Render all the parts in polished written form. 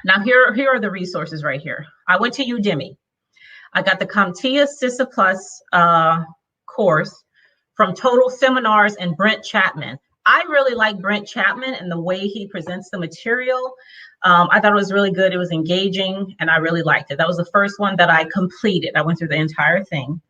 Now, here are the resources right here. I went to Udemy. I got the CompTIA CISA Plus course from Total Seminars and Brent Chapman. I really like Brent Chapman and the way he presents the material. I thought it was really good. It was engaging, and I really liked it. That was the first one that I completed. I went through the entire thing.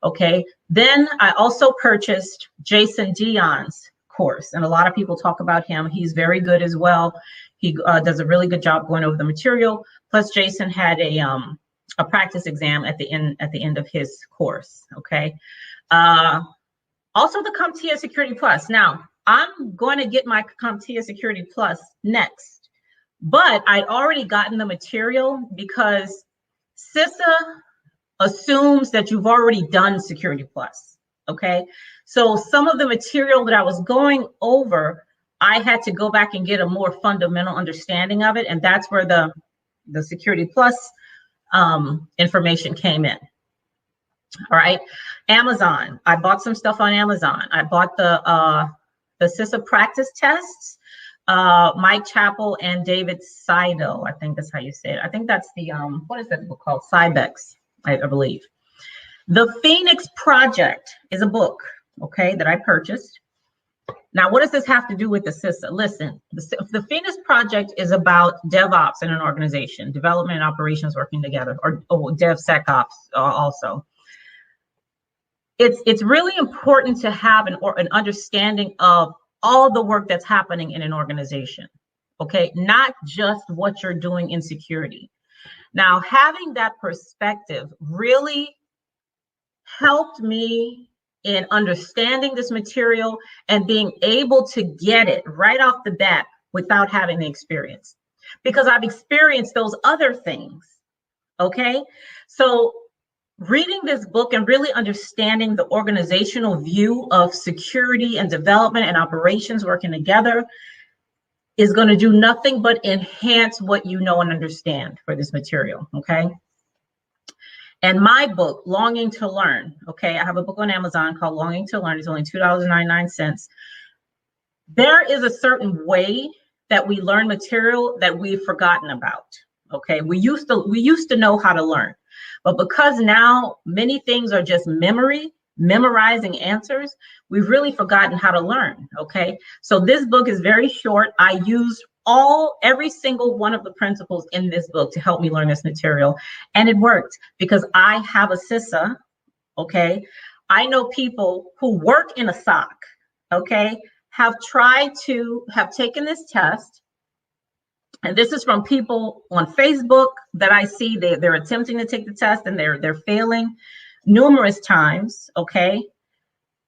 Okay. Then I also purchased Jason Dion's course, and a lot of people talk about him. He's very good as well. He does a really good job going over the material. Plus, Jason had a practice exam at the end of his course. Okay. Also, the CompTIA Security Plus. Now, I'm going to get my CompTIA Security Plus next, but I'd already gotten the material because CISA assumes that you've already done Security Plus. Okay. So some of the material that I was going over, I had to go back and get a more fundamental understanding of it. And that's where the Security Plus information came in. All right. Amazon. I bought some stuff on Amazon. I bought the CISA practice tests, Mike Chappell and David Seidel. I think that's how you say it. I think that's the, what is that book called? Cybex, I believe. The Phoenix Project is a book, okay, that I purchased. Now, what does this have to do with the CISA? Listen, the Phoenix Project is about DevOps in an organization, development and operations working together, or DevSecOps also. It's really important to have an understanding of all the work that's happening in an organization, okay? Not just what you're doing in security. Now, having that perspective really helped me in understanding this material and being able to get it right off the bat without having the experience, because I've experienced those other things, okay? So reading this book and really understanding the organizational view of security and development and operations working together is going to do nothing but enhance what you know and understand for this material, okay? And my book, Longing to Learn, okay, I have a book on Amazon called Longing to Learn. It's only $2.99. There is a certain way that we learn material that we've forgotten about, okay? We used to know how to learn, but because now many things are just memorizing answers, we've really forgotten how to learn, okay? So this book is very short. I used every single one of the principles in this book to help me learn this material. And it worked because I have a CISA, okay? I know people who work in a SOC, okay, have taken this test. And this is from people on Facebook that I see they're attempting to take the test and they're failing numerous times, okay?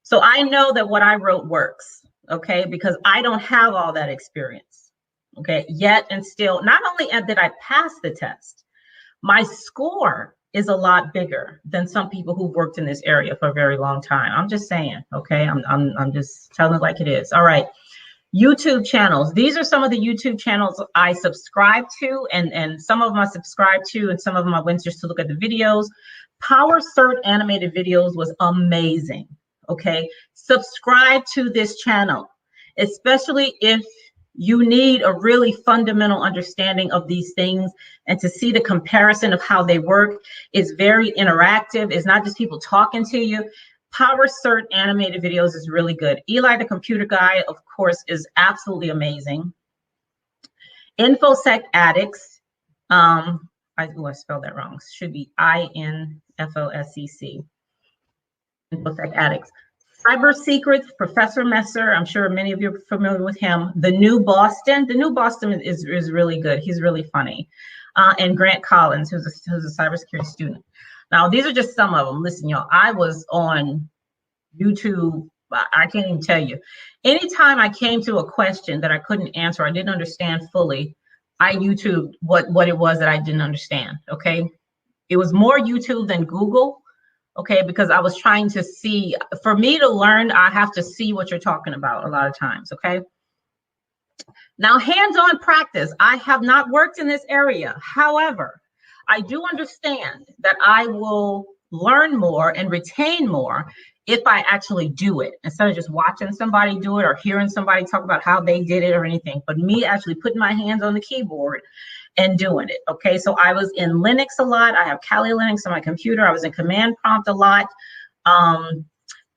So I know that what I wrote works, okay? Because I don't have all that experience. Okay, yet and still, not only did I pass the test, my score is a lot bigger than some people who've worked in this area for a very long time. I'm just saying, okay, I'm just telling it like it is. All right, YouTube channels. These are some of the YouTube channels I subscribe to, and some of them I subscribe to, and some of them I went just to look at the videos. Power Cert animated videos was amazing. Okay, subscribe to this channel, especially if you need a really fundamental understanding of these things, and to see the comparison of how they work is very interactive. It's not just people talking to you. Power Cert animated videos is really good. Eli the Computer Guy, of course, is absolutely amazing. InfoSec Addicts, I spelled that wrong. Should be INFOSEC. InfoSec Addicts. Cyber Secrets, Professor Messer, I'm sure many of you are familiar with him. The New Boston is really good. He's really funny. And Grant Collins, who's a cybersecurity student. Now, these are just some of them. Listen, y'all, I was on YouTube, I can't even tell you. Anytime I came to a question that I couldn't answer, I didn't understand fully, I YouTubed what it was that I didn't understand, okay? It was more YouTube than Google. Okay, because I was trying to see, for me to learn, I have to see what you're talking about a lot of times, okay? Now, hands-on practice. I have not worked in this area. However, I do understand that I will learn more and retain more if I actually do it, instead of just watching somebody do it or hearing somebody talk about how they did it or anything. But me actually putting my hands on the keyboard and doing it. Okay, so I was in Linux a lot. I have Kali Linux on my computer. I was in command prompt a lot.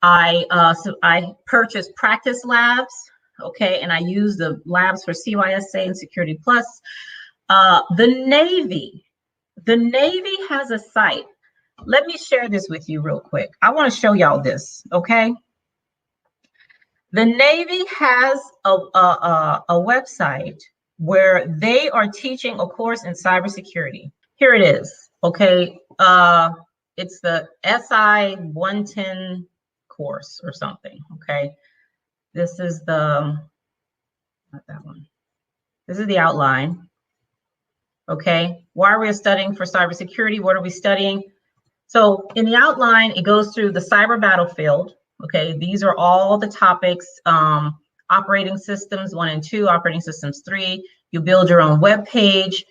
I purchased practice labs. Okay, and I use the labs for CYSA and Security Plus. The Navy has a site. Let me share this with you real quick. I want to show y'all this, okay? The Navy has a website where they are teaching a course in cybersecurity. Here it is, okay? It's the SI 110 course or something, okay? This is the, not that one. This is the outline, okay? Why are we studying for cybersecurity? What are we studying? So in the outline, it goes through the cyber battlefield. Okay, these are all the topics, operating systems 1 and 2, operating systems 3. You build your own web page.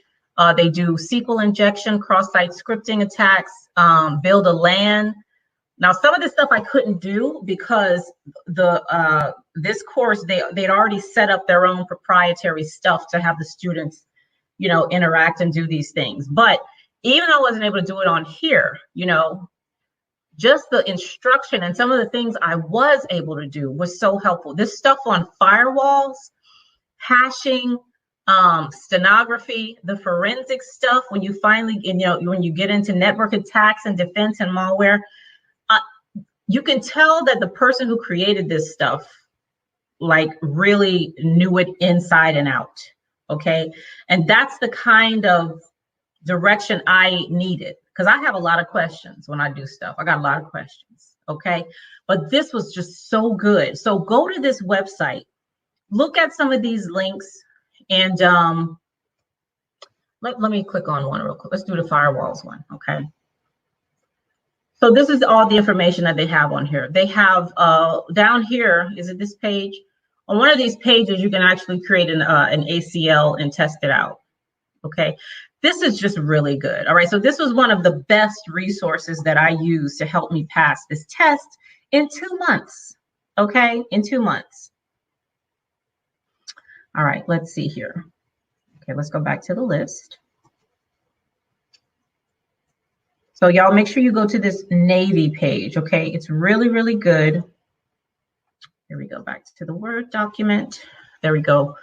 They do SQL injection, cross-site scripting attacks, build a LAN. Now, some of this stuff I couldn't do because this course, they'd already set up their own proprietary stuff to have the students, you know, interact and do these things. But even though I wasn't able to do it on here, you know, just the instruction and some of the things I was able to do was so helpful. This stuff on firewalls, hashing, stenography, the forensic stuff, when you finally, you know, when you get into network attacks and defense and malware, you can tell that the person who created this stuff, like, really knew it inside and out, okay? And that's the kind of direction I needed, because I have a lot of questions when I do stuff. I got a lot of questions, okay? But this was just so good. So go to this website, look at some of these links, and let me click on one real quick. Let's do the firewalls one, okay? So this is all the information that they have on here. They have down here, is it this page? On one of these pages, you can actually create an ACL and test it out, okay? This is just really good. All right, so this was one of the best resources that I used to help me pass this test in 2 months, okay? In 2 months. All right, let's see here. Okay, let's go back to the list. So y'all make sure you go to this Navy page, okay? It's really, really good. Here we go, back to the Word document. There we go.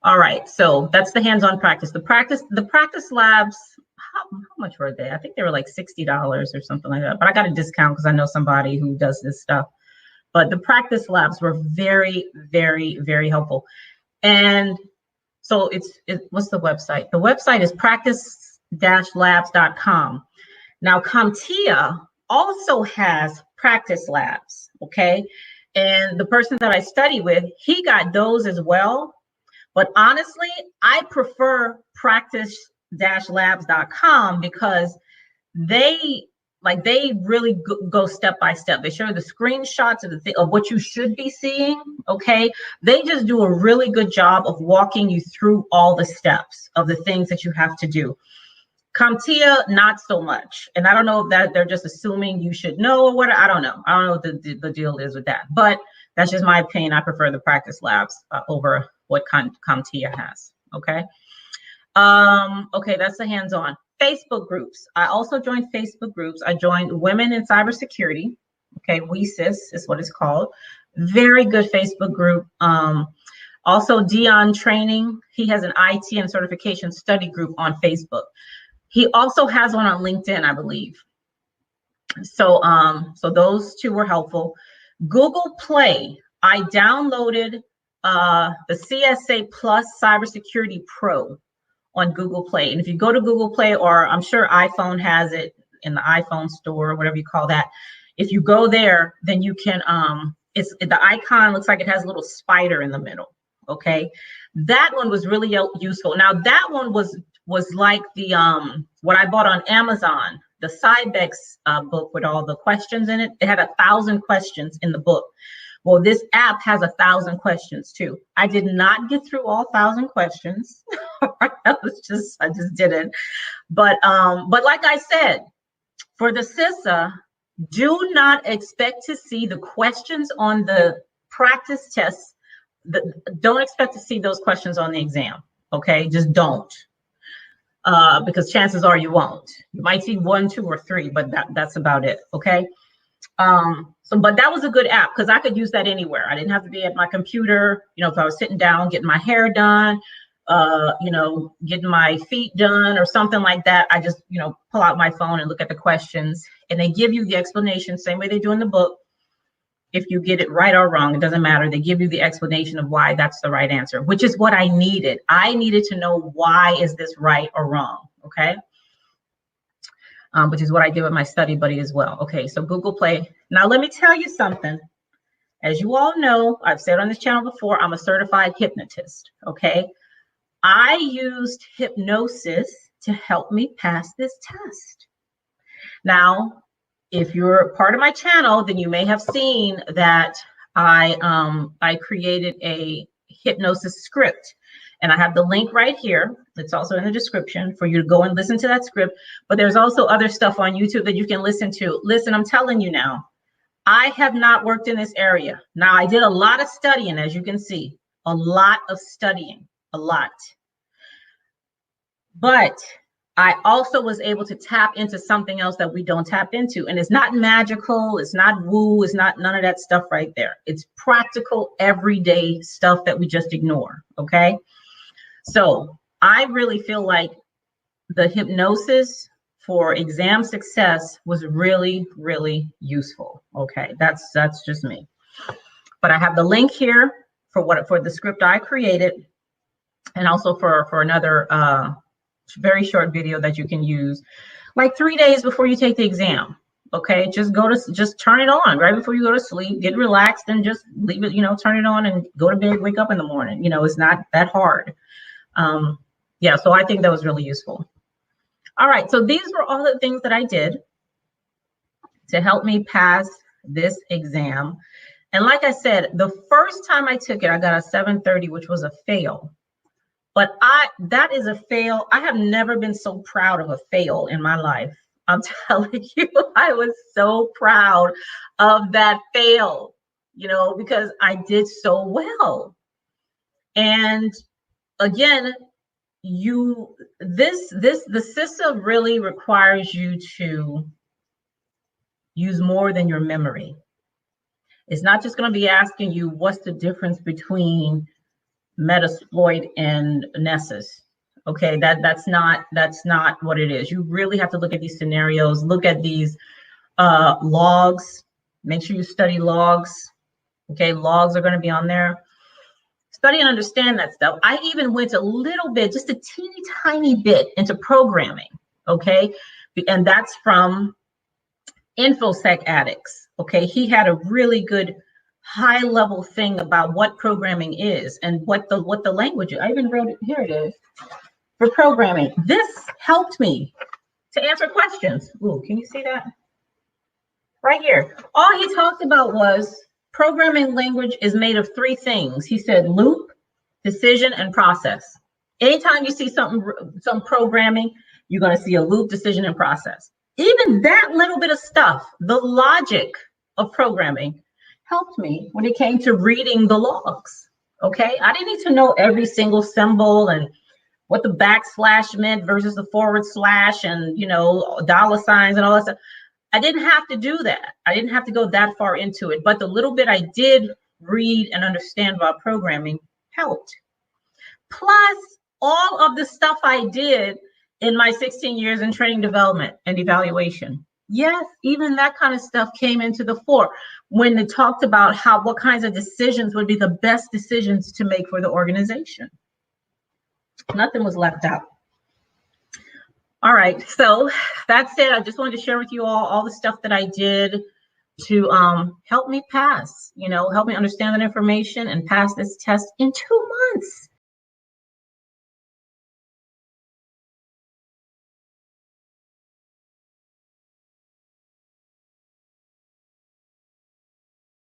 All right, so that's the hands-on practice. The practice labs, how much were they? I think they were like $60 or something like that, but I got a discount because I know somebody who does this stuff. But the practice labs were very, very, very helpful. And so what's the website? The website is practice-labs.com. Now, CompTIA also has practice labs, okay? And the person that I study with, he got those as well. But honestly, I prefer practice-labs.com because they really go step by step. They show you the screenshots of what you should be seeing, okay? They just do a really good job of walking you through all the steps of the things that you have to do. CompTIA, not so much. And I don't know if that they're just assuming you should know or what. I don't know. I don't know what the deal is with that. But that's just my opinion. I prefer the practice labs over what CompTIA has, okay? Okay, that's the hands-on. Facebook groups. I also joined Facebook groups. I joined Women in Cybersecurity, okay, WeSys is what it's called. Very good Facebook group. Also Dion Training. He has an IT and certification study group on Facebook. He also has one on LinkedIn, I believe. So, so those two were helpful. Google Play. I downloaded the CSA Plus Cybersecurity Pro on Google Play. And if you go to Google Play, or I'm sure iPhone has it in the iPhone store, or whatever you call that. If you go there, then you can, the icon looks like it has a little spider in the middle, okay? That one was really useful. Now that one was like the, what I bought on Amazon, the Cybex book with all the questions in it. It had 1,000 questions in the book. Well, this app has 1,000 questions too. I did not get through all 1,000 questions. I just didn't. But like I said, for the CISA, do not expect to see the questions on the practice tests. Don't expect to see those questions on the exam. Okay, just don't. because chances are you won't. You might see 1, 2, or 3, but that's about it. Okay. But that was a good app because I could use that anywhere. I didn't have to be at my computer. You know, if I was sitting down, getting my hair done, you know, getting my feet done or something like that, I just, you know, pull out my phone and look at the questions, and they give you the explanation, same way they do in the book. If you get it right or wrong, it doesn't matter. They give you the explanation of why that's the right answer, which is what I needed. I needed to know, why is this right or wrong? Okay. Which is what I did with my study buddy as well. Okay, so Google Play. Now, let me tell you something. As you all know, I've said on this channel before, I'm a certified hypnotist. Okay. I used hypnosis to help me pass this test. Now, if you're part of my channel, then you may have seen that I created a hypnosis script, and I have the link right here. It's also in the description for you to go and listen to that script. But there's also other stuff on YouTube that you can listen to. Listen, I'm telling you now, I have not worked in this area. Now, I did a lot of studying, as you can see, a lot of studying, a lot. But I also was able to tap into something else that we don't tap into. And it's not magical, it's not woo, it's not none of that stuff right there. It's practical, everyday stuff that we just ignore, okay? So I really feel like the hypnosis for exam success was really, really useful, okay? That's just me. But I have the link here for the script I created, and also for another very short video that you can use like 3 days before you take the exam. Okay, just turn it on right before you go to sleep, get relaxed, and just leave it, you know, turn it on and go to bed, wake up in the morning. You know, it's not that hard. Yeah, so I think that was really useful. All right, so these were all the things that I did to help me pass this exam. And like I said, the first time I took it, I got a 730, which was a fail. But that is a fail. I have never been so proud of a fail in my life. I'm telling you, I was so proud of that fail, you know, because I did so well. And again, the CySA really requires you to use more than your memory. It's not just going to be asking you what's the difference between Metasploit and Nessus. Okay, that's not what it is. You really have to look at these scenarios, look at these logs. Make sure you study logs. Okay, logs are going to be on there. Study and understand that stuff. I even went a little bit, just a teeny tiny bit, into programming. Okay, and that's from InfoSec Addicts. Okay, he had a really good high level thing about what programming is and what the language is. I even wrote it, here it is, for programming. This helped me to answer questions. Ooh, can you see that? Right here. All he talked about was programming language is made of 3 things. He said loop, decision, and process. Anytime you see some programming, you're going to see a loop, decision, and process. Even that little bit of stuff, the logic of programming, helped me when it came to reading the logs. Okay, I didn't need to know every single symbol and what the backslash meant versus the forward slash and, you know, dollar signs and all that stuff. I didn't have to do that. I didn't have to go that far into it, but the little bit I did read and understand about programming helped. Plus all of the stuff I did in my 16 years in training development and evaluation. Yes, even that kind of stuff came into the fore when they talked about what kinds of decisions would be the best decisions to make for the organization. Nothing was left out. All right, so that's it. I just wanted to share with you all the stuff that I did to help me pass, you know, help me understand that information and pass this test in 2 months.